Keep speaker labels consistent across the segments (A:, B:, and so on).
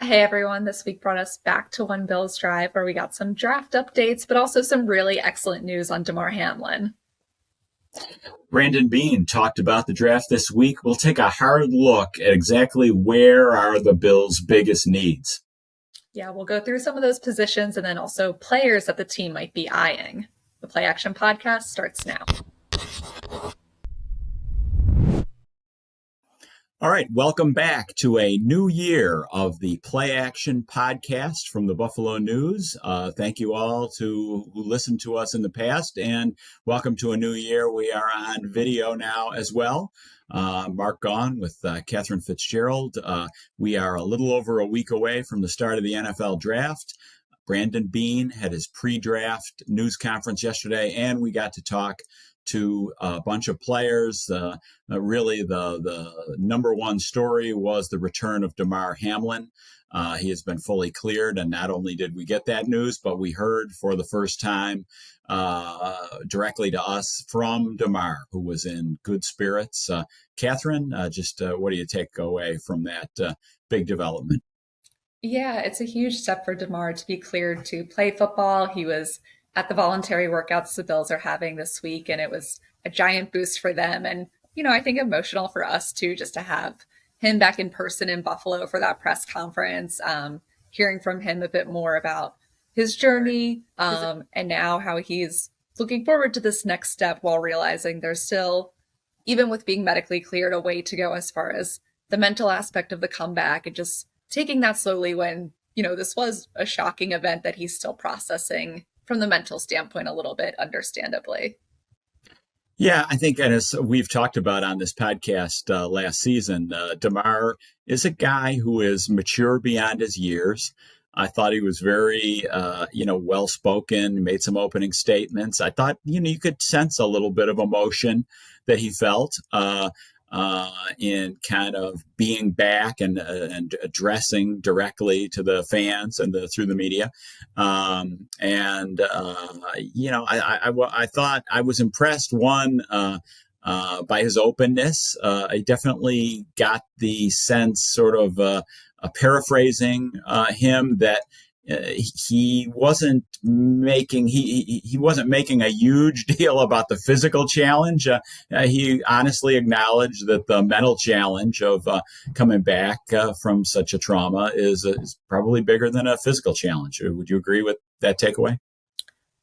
A: Hey everyone, this week brought us back to One Bills Drive where we got some draft updates, but also some really excellent news on Damar Hamlin.
B: Brandon Beane talked about the draft this week. We'll take a hard look at exactly where are the Bills' biggest needs.
A: Yeah, we'll go through some of those positions and then also players that the team might be eyeing. The PlayAction podcast starts now.
B: All right, welcome back to a new year of the Play Action podcast from the Buffalo News. Thank you all who listened to us in the past, and welcome to a new year. We are on video now as well. Mark Gaughan with Catherine Fitzgerald. We are a little over a week away from the start of the NFL draft. Brandon Beane had his pre-draft news conference yesterday, and we got to talk to a bunch of players. Really, the number one story was the return of Damar Hamlin. He has been fully cleared, and not only did we get that news, but we heard for the first time directly to us from Damar, who was in good spirits. Catherine, what do you take away from that big development?
A: Yeah, it's a huge step for Damar to be cleared to play football. He was at the voluntary workouts the Bills are having this week, and it was a giant boost for them. And, I think emotional for us too, just to have him back in person in Buffalo for that press conference, hearing from him a bit more about his journey, and now how he's looking forward to this next step while realizing there's still, even with being medically cleared, a way to go as far as the mental aspect of the comeback and just taking that slowly when, this was a shocking event that he's still processing from the mental standpoint a little bit, understandably.
B: Yeah, I think, and as we've talked about on this podcast last season, Damar is a guy who is mature beyond his years. I thought he was very, well spoken, made some opening statements. I thought, you could sense a little bit of emotion that he felt in kind of being back and addressing directly to the fans and through the media. I thought I was impressed, by his openness. I definitely got the sense, sort of paraphrasing him, that he wasn't making a huge deal about the physical challenge. He honestly acknowledged that the mental challenge of coming back from such a trauma is probably bigger than a physical challenge. Would you agree with that takeaway?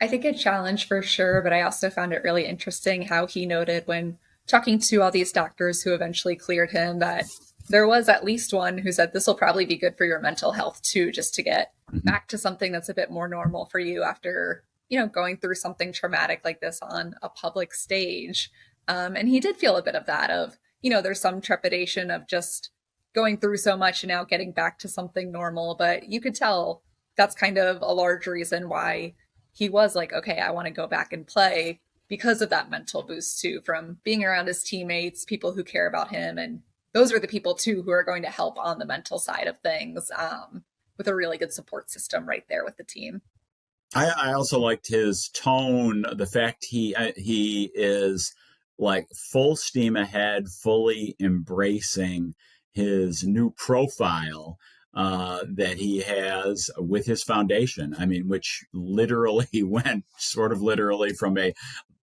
A: I think a challenge for sure, but I also found it really interesting how he noted when talking to all these doctors who eventually cleared him that there was at least one who said this will probably be good for your mental health too, just to get
B: Mm-hmm.
A: back to something that's a bit more normal for you after, going through something traumatic like this on a public stage. And he did feel a bit of that of, there's some trepidation of just going through so much and now getting back to something normal. But you could tell that's kind of a large reason why he was like, okay, I want to go back and play because of that mental boost too, from being around his teammates, people who care about him. And those are the people too who are going to help on the mental side of things, with a really good support system right there with the team.
B: I also liked his tone, the fact he is like full steam ahead, fully embracing his new profile that he has with his foundation. I mean, which literally went sort of literally from a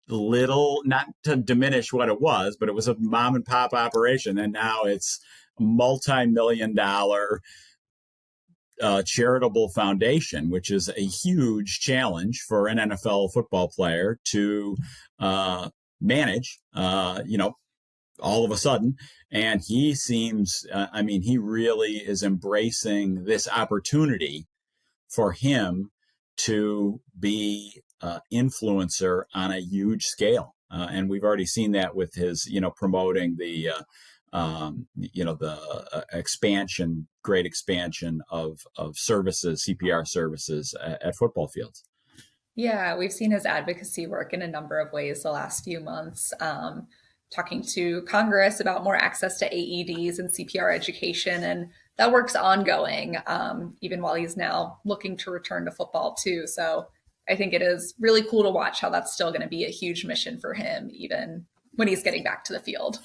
B: little, not to diminish what it was, but it was a mom and pop operation, and now it's multi-million-dollar charitable foundation, which is a huge challenge for an NFL football player to manage, all of a sudden. And he seems, he really is embracing this opportunity for him to be influencer on a huge scale. And we've already seen that with his, promoting the expansion, great expansion of services, CPR services at football fields.
A: Yeah, we've seen his advocacy work in a number of ways the last few months, talking to Congress about more access to AEDs and CPR education. And that work's ongoing, even while he's now looking to return to football too. So I think it is really cool to watch how that's still going to be a huge mission for him, even when he's getting back to the field.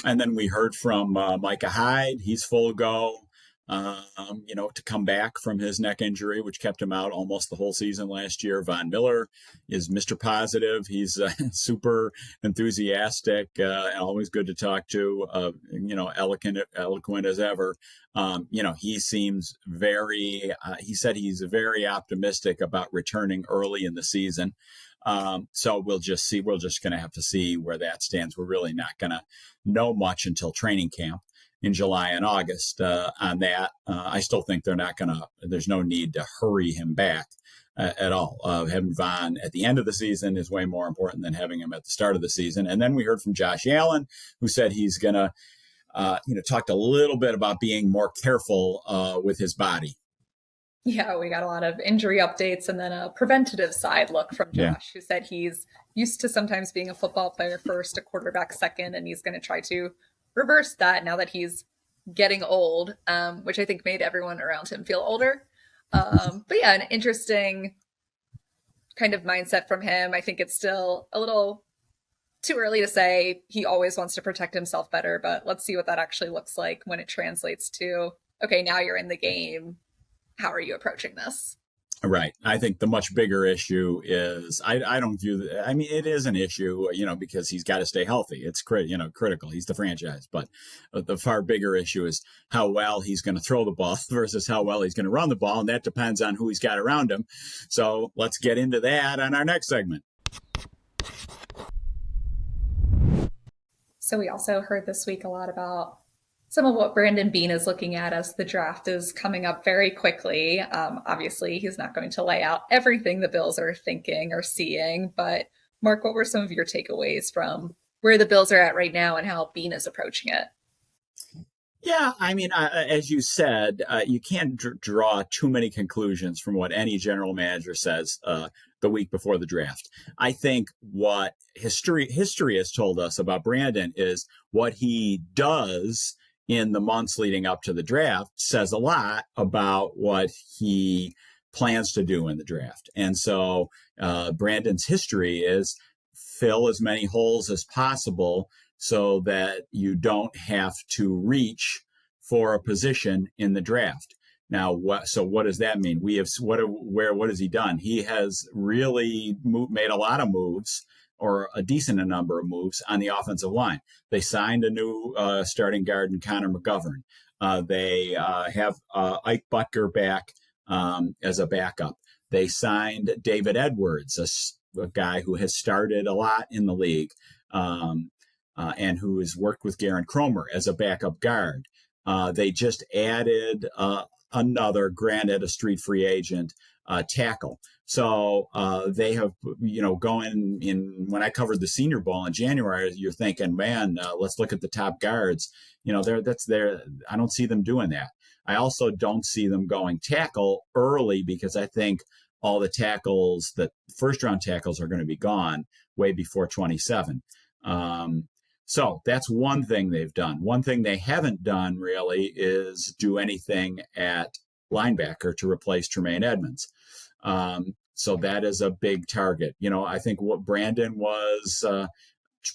B: And then we heard from Micah Hyde. He's full go. to come back from his neck injury, which kept him out almost the whole season last year. Von Miller is Mr. Positive. He's super enthusiastic and always good to talk to, eloquent as ever. He seems he said he's very optimistic about returning early in the season. So we'll just see. We're just going to have to see where that stands. We're really not going to know much until training camp in July and August on that. I still think there's no need to hurry him back at all. Having Von at the end of the season is way more important than having him at the start of the season. And then we heard from Josh Allen, who said he's going to, talked a little bit about being more careful with his body.
A: Yeah, we got a lot of injury updates and then a preventative side look from Josh, who said he's used to sometimes being a football player first, a quarterback second, and he's going to try to reverse that now that he's getting old, which I think made everyone around him feel older. But yeah, an interesting kind of mindset from him. I think it's still a little too early to say he always wants to protect himself better, but let's see what that actually looks like when it translates to, okay, now you're in the game. How are you approaching this?
B: Right. I think the much bigger issue is I don't view it is an issue, because he's got to stay healthy. It's critical. He's the franchise. But the far bigger issue is how well he's going to throw the ball versus how well he's going to run the ball. And that depends on who he's got around him. So let's get into that on our next segment.
A: So we also heard this week a lot about some of what Brandon Beane is looking at as the draft is coming up very quickly. Obviously, he's not going to lay out everything the Bills are thinking or seeing, but Mark, what were some of your takeaways from where the Bills are at right now and how Beane is approaching it?
B: Yeah, as you said, you can't draw too many conclusions from what any general manager says the week before the draft. I think what history has told us about Brandon is what he does in the months leading up to the draft says a lot about what he plans to do in the draft. And so Brandon's history is fill as many holes as possible so that you don't have to reach for a position in the draft. Now, what does that mean? What has he done? He has really made a lot of moves, or a decent number of moves on the offensive line. They signed a new starting guard in Connor McGovern. They have Ike Butker back as a backup. They signed David Edwards, a guy who has started a lot in the league and who has worked with Garen Cromer as a backup guard. They just added another, granted a street free agent, tackle. So they have, going in, when I covered the Senior Bowl in January, you're thinking, man, let's look at the top guards. I don't see them doing that. I also don't see them going tackle early because I think all the tackles, the first round tackles, are going to be gone way before 27. So that's one thing they've done. One thing they haven't done really is do anything at linebacker to replace Tremaine Edmonds. So that is a big target. I think what Brandon was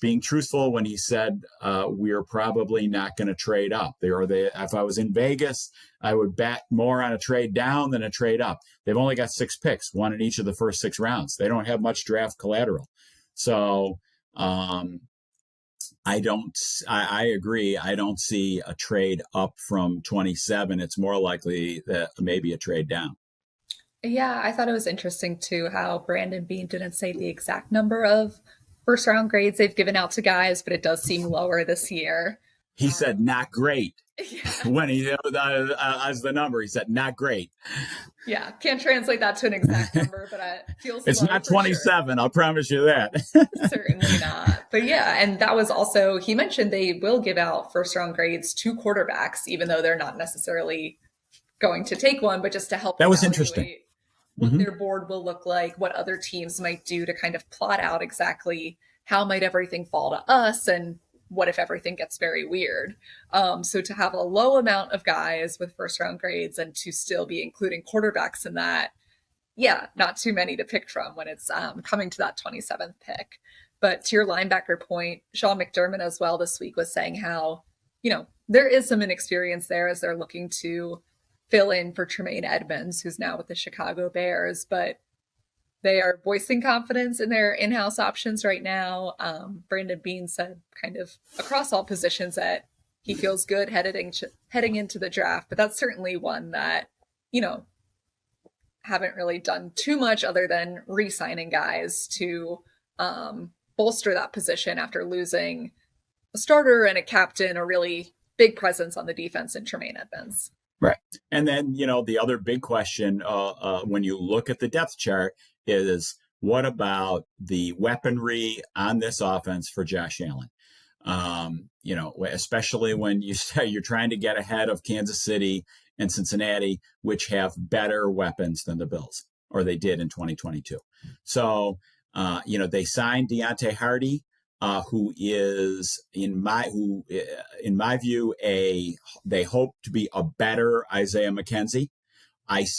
B: being truthful when he said we're probably not going to trade up. If I was in Vegas, I would bet more on a trade down than a trade up. They've only got 6 picks, one in each of the first 6 rounds. They don't have much draft collateral. So I agree. I don't see a trade up from 27. It's more likely that maybe a trade down.
A: Yeah, I thought it was interesting too how Brandon Beane didn't say the exact number of first round grades they've given out to guys, but it does seem lower this year.
B: He said not great.
A: Yeah.
B: When he as the number, he said not great.
A: Yeah, can't translate that to an exact number, but it feels
B: it's not 27. Sure. I'll promise you that.
A: Certainly not. But yeah, and that was also, he mentioned they will give out first round grades to quarterbacks, even though they're not necessarily going to take one, but just to help.
B: That was interesting.
A: What their board will look like, what other teams might do to kind of plot out exactly how might everything fall to us, and what if everything gets very weird. So to have a low amount of guys with first round grades and to still be including quarterbacks in that, yeah, not too many to pick from when it's coming to that 27th pick. But to your linebacker point, Sean McDermott as well this week was saying how there is some inexperience there as they're looking to fill in for Tremaine Edmonds, who's now with the Chicago Bears, but they are voicing confidence in their in-house options right now. Brandon Beane said kind of across all positions that he feels good heading into the draft, but that's certainly one that, haven't really done too much other than re-signing guys to bolster that position after losing a starter and a captain, a really big presence on the defense in Tremaine Edmonds.
B: Right. And then, the other big question when you look at the depth chart is what about the weaponry on this offense for Josh Allen? Especially when you say you're trying to get ahead of Kansas City and Cincinnati, which have better weapons than the Bills, or they did in 2022. So, they signed Deontay Hardy, who is in my view, they hope to be a better Isaiah McKenzie.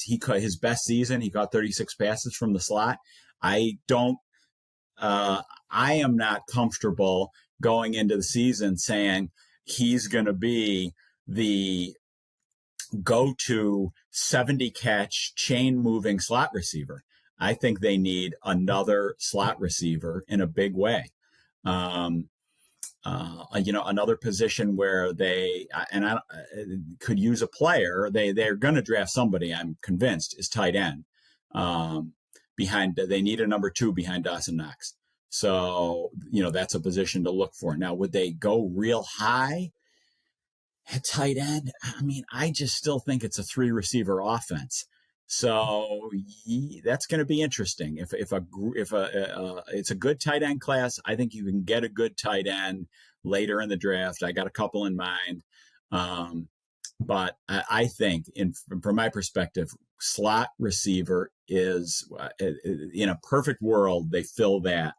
B: He caught his best season. He caught 36 passes from the slot. I am not comfortable going into the season saying he's going to be the go-to 70 catch chain moving slot receiver. I think they need another slot receiver in a big way. Another position where they could use a player. They're going to draft somebody. I'm convinced is tight end. They need a number 2 behind Dawson Knox. So that's a position to look for. Now, would they go real high at tight end? I mean, I just still think it's a 3 receiver offense. So that's going to be interesting. If it's a good tight end class, I think you can get a good tight end later in the draft. I got a couple in mind, but I think, from my perspective, slot receiver is in a perfect world they fill that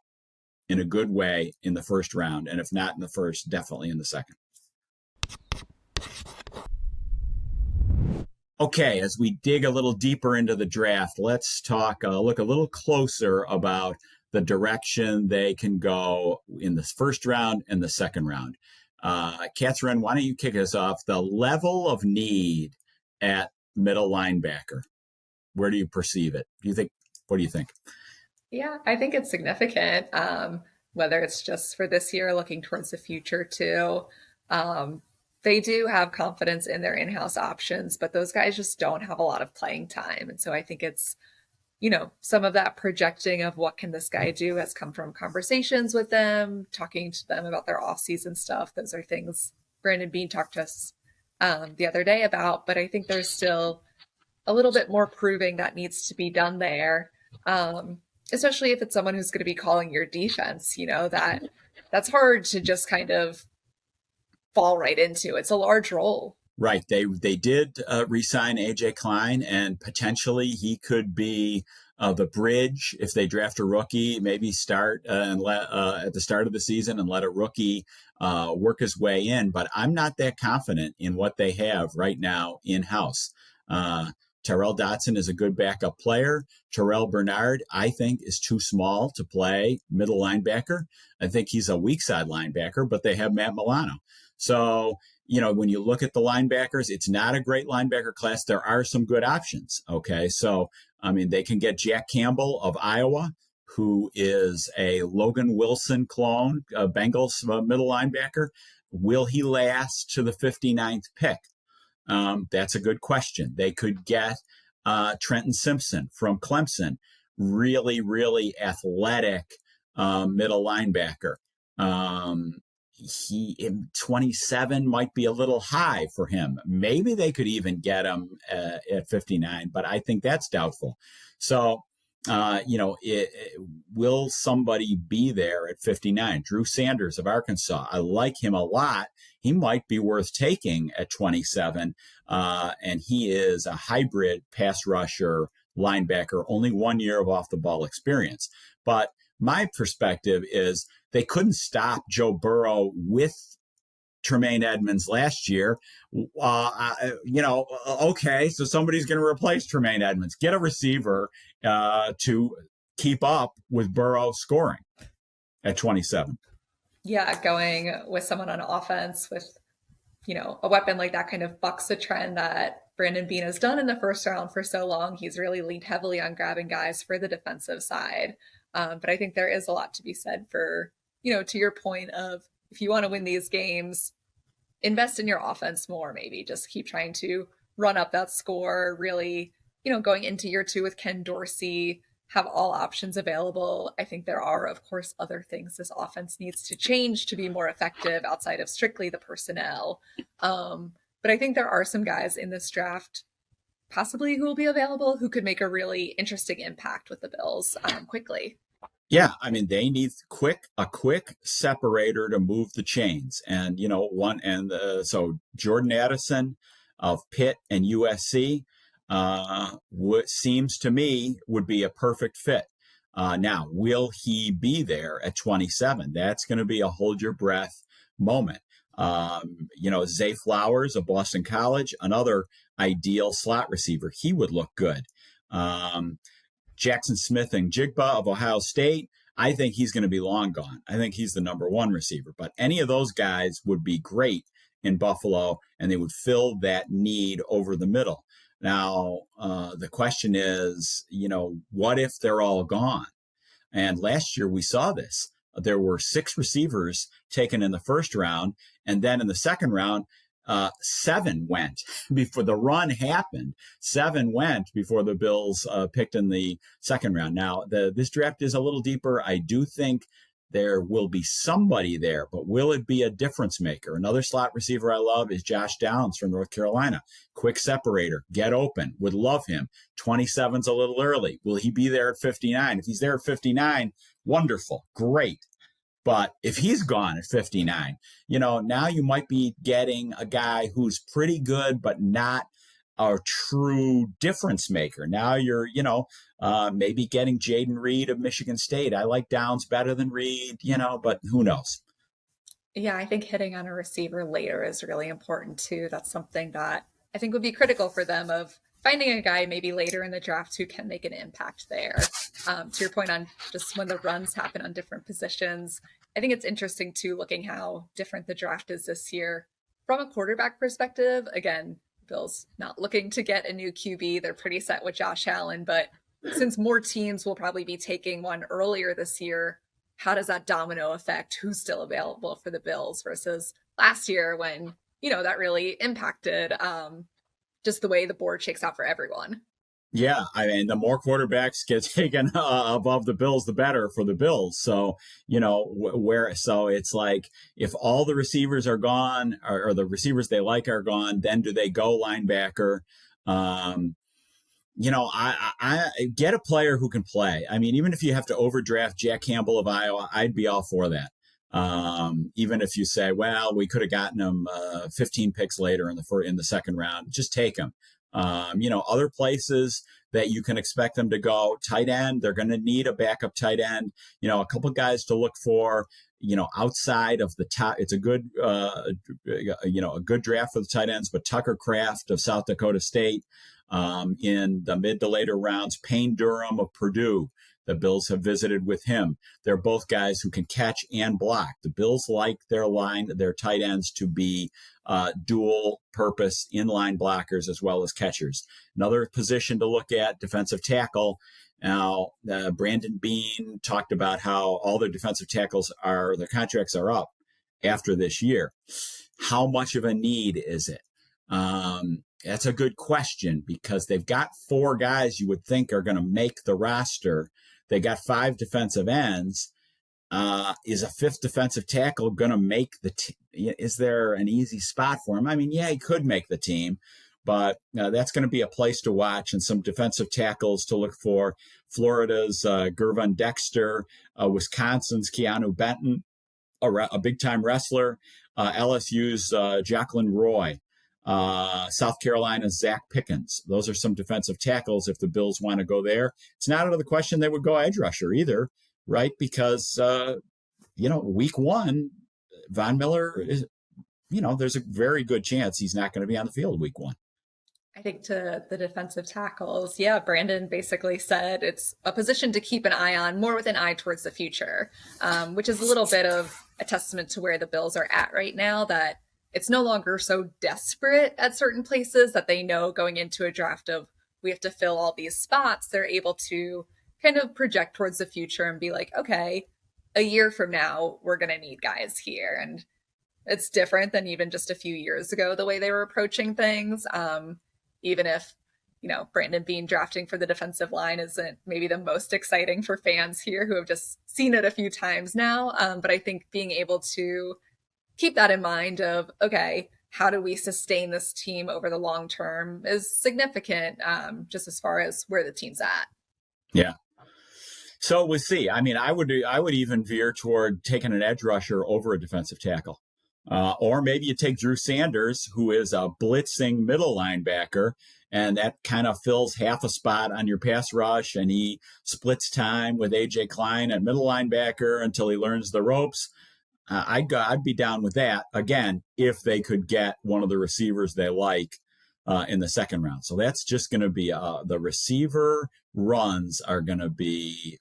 B: in a good way in the first round, and if not in the first, definitely in the second. Okay, as we dig a little deeper into the draft, let's look a little closer about the direction they can go in the first round and the second round. Catherine, why don't you kick us off? The level of need at middle linebacker. Where do you perceive it? What do you think?
A: Yeah, I think it's significant, whether it's just for this year, looking towards the future too. They do have confidence in their in-house options, but those guys just don't have a lot of playing time. And so I think it's, some of that projecting of what can this guy do has come from conversations with them, talking to them about their off-season stuff. Those are things Brandon Beane talked to us the other day about, but I think there's still a little bit more proving that needs to be done there. Especially if it's someone who's going to be calling your defense, that's hard to just kind of fall right into. It's a large role.
B: Right. They did re-sign AJ Klein, and potentially he could be the bridge if they draft a rookie, maybe start and let at the start of the season and let a rookie work his way in. But I'm not that confident in what they have right now in-house. Terrell Dotson is a good backup player. Terrell Bernard, I think, is too small to play middle linebacker. I think he's a weak side linebacker, but they have Matt Milano. So, when you look at the linebackers, it's not a great linebacker class. There are some good options. Okay. So, they can get Jack Campbell of Iowa, who is a Logan Wilson clone, a Bengals middle linebacker. Will he last to the 59th pick? That's a good question. They could get Trenton Simpson from Clemson, really, really athletic middle linebacker. He in 27 might be a little high for him. Maybe they could even get him at 59, but I think that's doubtful. So, will somebody be there at 59? Drew Sanders of Arkansas. I like him a lot. He might be worth taking at 27. And he is a hybrid pass rusher linebacker, only 1 year of off the ball experience. But my perspective is they couldn't stop Joe Burrow with Tremaine Edmonds last year. Okay, so somebody's going to replace Tremaine Edmonds. Get a receiver to keep up with Burrow scoring at 27.
A: Yeah, going with someone on offense with a weapon like that kind of bucks the trend that Brandon Beane has done in the first round for so long. He's really leaned heavily on grabbing guys for the defensive side. But I think there is a lot to be said for, to your point of if you want to win these games, invest in your offense more, maybe just keep trying to run up that score, really, going into year two with Ken Dorsey, have all options available. I think there are, of course, other things this offense needs to change to be more effective outside of strictly the personnel. But I think there are some guys in this draft possibly who will be available who could make a really interesting impact with the Bills quickly.
B: Yeah, I mean they need a quick separator to move the chains, and so Jordan Addison of Pitt and USC what seems to me would be a perfect fit. Now, will he be there at 27? That's going to be a hold your breath moment. Zay Flowers of Boston College, another ideal slot receiver. He would look good. Jackson Smith and Jigba of Ohio State, I think he's going to be long gone. I think he's the number one receiver. But any of those guys would be great in Buffalo, and they would fill that need over the middle. Now, the question is, what if they're all gone? And last year we saw this. There were 6 receivers taken in the first round, and then in the second round, 7 went before the run happened. 7 went before the Bills picked in the second round. Now, this draft is a little deeper. I do think there will be somebody there, but will it be a difference maker? Another slot receiver I love is Josh Downs from North Carolina. Quick separator, get open, would love him. 27's a little early. Will he be there at 59? If he's there at 59, wonderful, great. But if he's gone at 59, now you might be getting a guy who's pretty good, but not a true difference maker. Now you're, maybe getting Jaden Reed of Michigan State. I like Downs better than Reed, but who knows?
A: Yeah, I think hitting on a receiver later is really important too. That's something that I think would be critical for them of finding a guy maybe later in the draft who can make an impact there. To your point on just when the runs happen on different positions, I think it's interesting too, looking how different the draft is this year from a quarterback perspective. Again, Bill's not looking to get a new QB. They're pretty set with Josh Allen, but since more teams will probably be taking one earlier this year, how does that domino affect who's still available for the Bills versus last year when, that really impacted just the way the board shakes out for everyone.
B: Yeah, I mean, the more quarterbacks get taken above the Bills, the better for the Bills. So, so it's like if all the receivers are gone or the receivers they like are gone, then do they go linebacker? I get a player who can play. I mean, even if you have to overdraft Jack Campbell of Iowa, I'd be all for that. Even if you say, well, we could have gotten him 15 picks later in the second round, just take him. Other places that you can expect them to go, tight end, they're going to need a backup tight end, a couple guys to look for, outside of the top. It's a good, a good draft for the tight ends, but Tucker Kraft of South Dakota State in the mid to later rounds, Payne Durham of Purdue. The Bills have visited with him. They're both guys who can catch and block. The Bills like their tight ends to be dual purpose inline blockers as well as catchers. Another position to look at, defensive tackle. Now, Brandon Beane talked about how all their defensive tackles their contracts are up after this year. How much of a need is it? That's a good question because they've got 4 guys you would think are going to make the roster. They got 5 defensive ends. Is a 5th defensive tackle going to make the team? Is there an easy spot for him? I mean, yeah, he could make the team, but that's going to be a place to watch and some defensive tackles to look for. Florida's Gervon Dexter, Wisconsin's Keanu Benton, a big-time wrestler, LSU's Jacqueline Roy, South Carolina's Zach Pickens. Those are some defensive tackles if the Bills want to go there. It's not out of the question they would go edge rusher either, right? Because, week 1, Von Miller is, there's a very good chance he's not going to be on the field week 1.
A: I think to the defensive tackles, yeah, Brandon basically said it's a position to keep an eye on, more with an eye towards the future, which is a little bit of a testament to where the Bills are at right now, that it's no longer so desperate at certain places that they know going into a draft of we have to fill all these spots. They're able to kind of project towards the future and be like, okay, a year from now, we're going to need guys here. And it's different than even just a few years ago, the way they were approaching things. Even if, Brandon Beane drafting for the defensive line isn't maybe the most exciting for fans here who have just seen it a few times now. But I think being able to keep that in mind of, okay, how do we sustain this team over the long term is significant, just as far as where the team's at.
B: Yeah. So we'll see. I mean, I would even veer toward taking an edge rusher over a defensive tackle. Or maybe you take Drew Sanders, who is a blitzing middle linebacker, and that kind of fills half a spot on your pass rush, and he splits time with A.J. Klein at middle linebacker until he learns the ropes. I'd be down with that, again, if they could get one of the receivers they like in the second round. So that's just going to be the receiver runs are going to be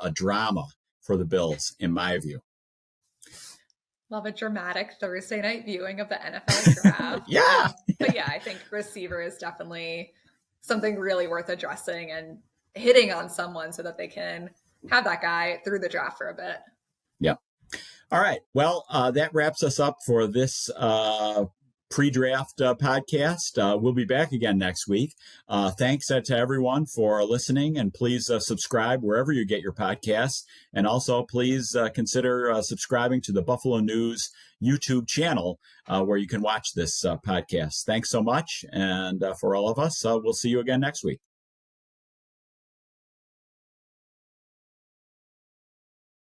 B: a drama for the Bills, in my view.
A: Love a dramatic Thursday night viewing of the NFL draft.
B: Yeah.
A: But yeah, I think receiver is definitely something really worth addressing and hitting on someone so that they can have that guy through the draft for a bit.
B: Yeah. All right. Well, that wraps us up for this pre-draft podcast. We'll be back again next week. Thanks to everyone for listening, and please subscribe wherever you get your podcasts. And also, please consider subscribing to the Buffalo News YouTube channel where you can watch this podcast. Thanks so much. And for all of us, we'll see you again next week.